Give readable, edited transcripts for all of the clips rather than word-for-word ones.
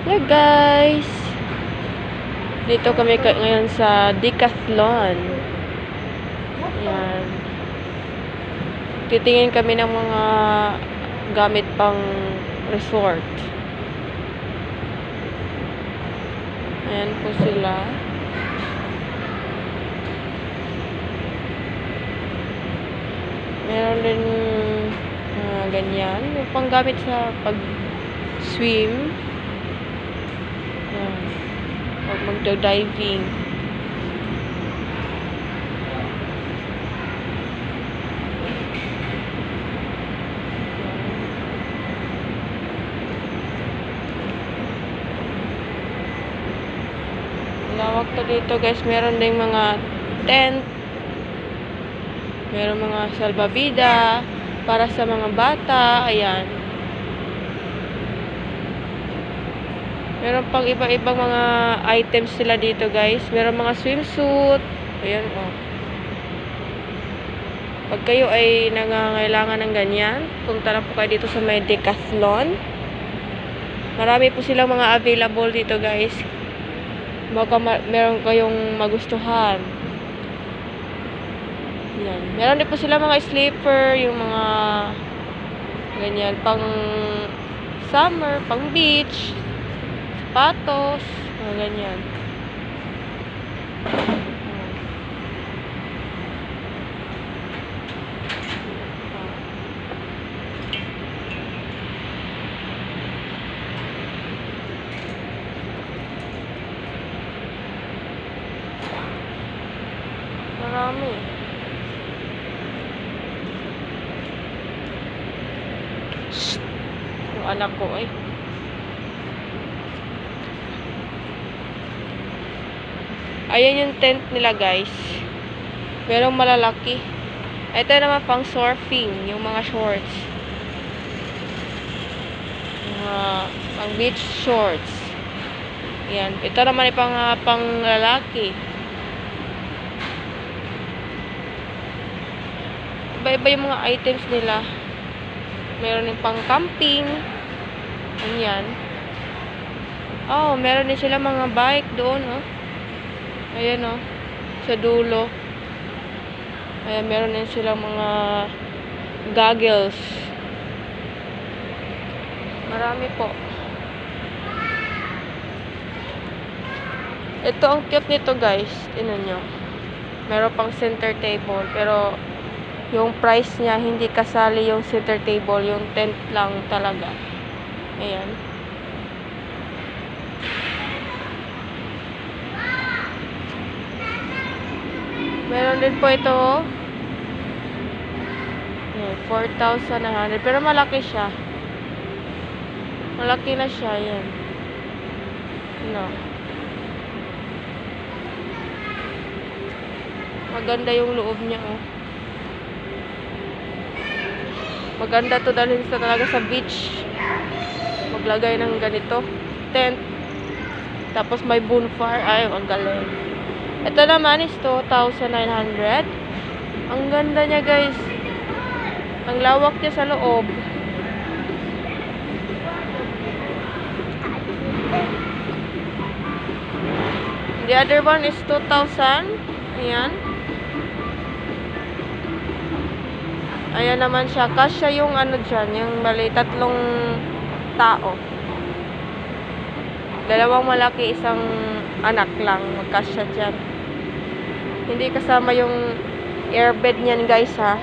Hello guys! Dito kami ngayon sa Decathlon. Ayan. Titingin kami ng mga gamit pang resort. Ayan po sila. Meron din ganyan. Yung panggamit sa pag-swim. Ayan. Pag magda-diving. Lawak to dito guys. Meron ding mga tent. Meron mga salbabida para sa mga bata. Ayan. Meron pang iba-ibang mga items sila dito guys. Meron mga swimsuit. Ayan oh. Pag kayo ay nangangailangan ng ganyan, punta na po kayo dito sa may Decathlon. Marami po silang mga available dito guys. Baka meron kayong magustuhan. Yan. Meron din po sila mga sleeper, yung mga ganyan, pang summer, pang beach, sapatos, mga ganyan. Marami. Shhh. Yung anak ko eh. Ayan yung tent nila guys. Merong malalaki. Ito naman pang surfing. Yung mga shorts. Mga pang beach shorts. Ayan. Ito naman ay pang lalaki. Iba-iba yung mga items nila. Meron din pang camping. Ayan. Oh, meron din sila mga bike doon, oh. Ayan, oh. Sa dulo. Ayan, meron din sila mga goggles. Marami po. Ito ang cute nito, guys. Tingnan nyo. Meron pang center table. Pero, yung price niya, hindi kasali yung center table. Yung tent lang talaga. Ayan. Meron din po ito. Ayan, 4,100. Pero malaki siya. Malaki na siya. Ayan. No. Maganda yung loob niya, oh. Maganda to dalhin sa talaga sa beach. Maglagay ng ganito. Tent. Tapos may bonfire. Ay, ang galing. Ito naman is 2,900. Ang ganda niya guys. Ang lawak niya sa loob. The other one is 2,000. Ayan. Ayan naman siya. Kasya yung ano dyan. Yung bali, 3 tao. 2 malaki, isang anak lang. Magkasya dyan. Hindi kasama yung airbed niyan guys ha.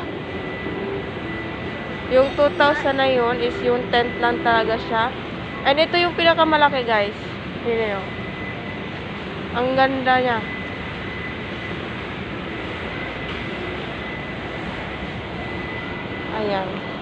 Yung 2,000 na yun is yung tent lang talaga siya. And ito yung pinakamalaki guys. Yun yun. Ang ganda niya. Ayan.